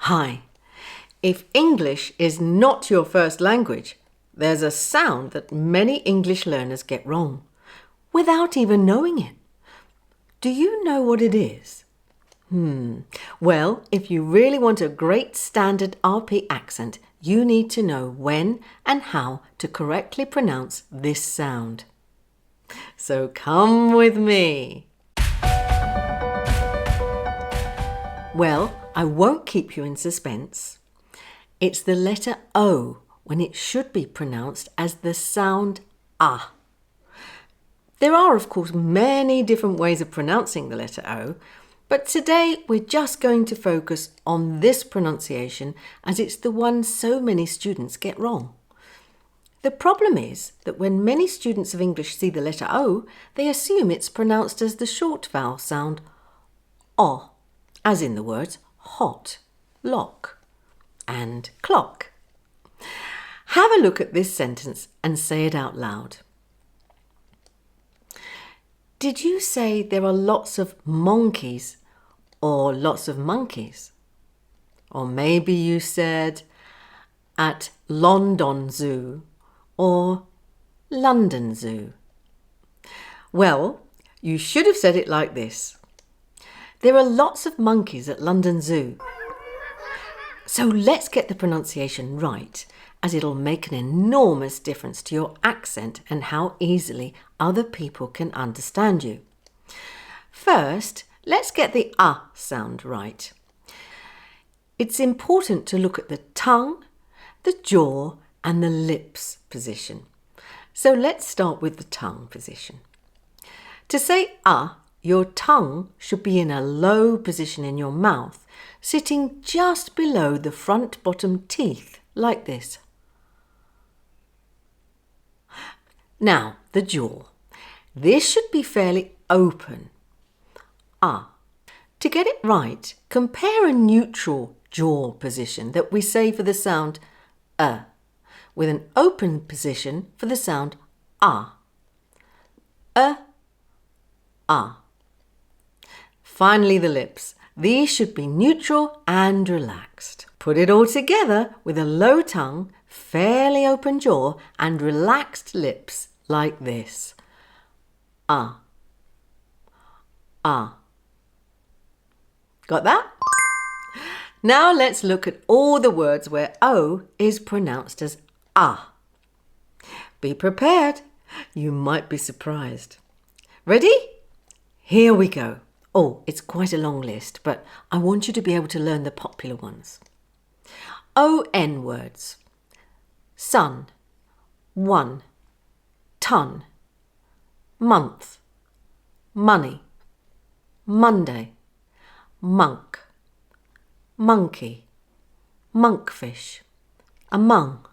Hi. If English is not your first language, there's a sound that many English learners get wrong, without even knowing it. Do you know what it is? Well, if you really want a great standard RP accent, you need to know when and how to correctly pronounce this sound. So come with me. Well, I won't keep you in suspense. It's the letter O when it should be pronounced as the sound ah. There are, of course, many different ways of pronouncing the letter O, but today we're just going to focus on this pronunciation as it's the one so many students get wrong. The problem is that when many students of English see the letter O, they assume it's pronounced as the short vowel sound O, as in the words hot, lock, and clock. Have a look at this sentence and say it out loud. Did you say there are lots of monkeys or lots of monkeys? Or maybe you said at London Zoo or London Zoo. Well, you should have said it like this. There are lots of monkeys at London Zoo. So let's get the pronunciation right, as it'll make an enormous difference to your accent and how easily other people can understand you. First, let's get the ah sound right. It's important to look at the tongue, the jaw, and the lips position. So let's start with the tongue position. To say ah, your tongue should be in a low position in your mouth, sitting just below the front bottom teeth, like this. Now, the jaw. This should be fairly open. Ah. To get it right, compare a neutral jaw position that we say for the sound with an open position for the sound ah. Ah. Finally, the lips. These should be neutral and relaxed. Put it all together with a low tongue, fairly open jaw, and relaxed lips like this. Ah. Ah. Got that? Now let's look at all the words where O is pronounced as ah. Be prepared. You might be surprised. Ready? Here we go. Oh, it's quite a long list, but I want you to be able to learn the popular ones. O-N words. Sun, one, ton, month, money, Monday, monk, monkey, monkfish, among,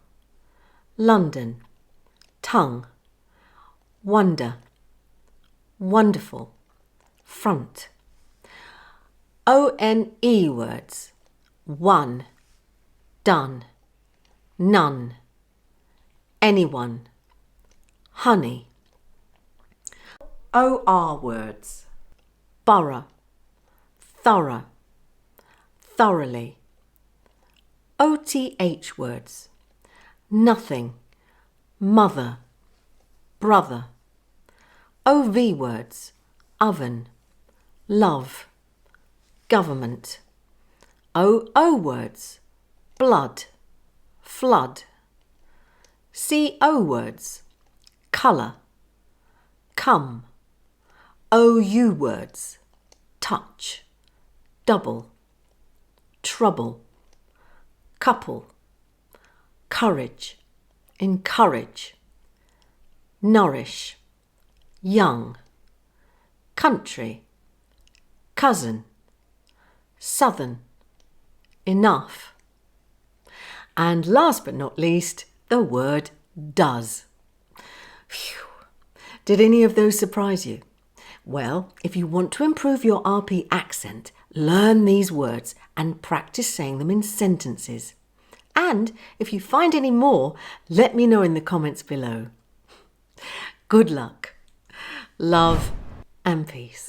London, tongue, wonder, wonderful, front. O-N-E words. One, done, none, anyone, honey. O-R words. Borough, thorough, thoroughly. O-T-H words. Nothing, mother, brother. O-V words. Oven, love, government. O-O words. Blood, flood. C-O words. Colour, come. O-U words. Touch, double, trouble, couple, courage, encourage, nourish, young, country, cousin, southern, enough. And last but not least, the word does. Phew. Did any of those surprise you? Well, if you want to improve your RP accent, learn these words and practice saying them in sentences. And if you find any more, let me know in the comments below. Good luck. Love and peace.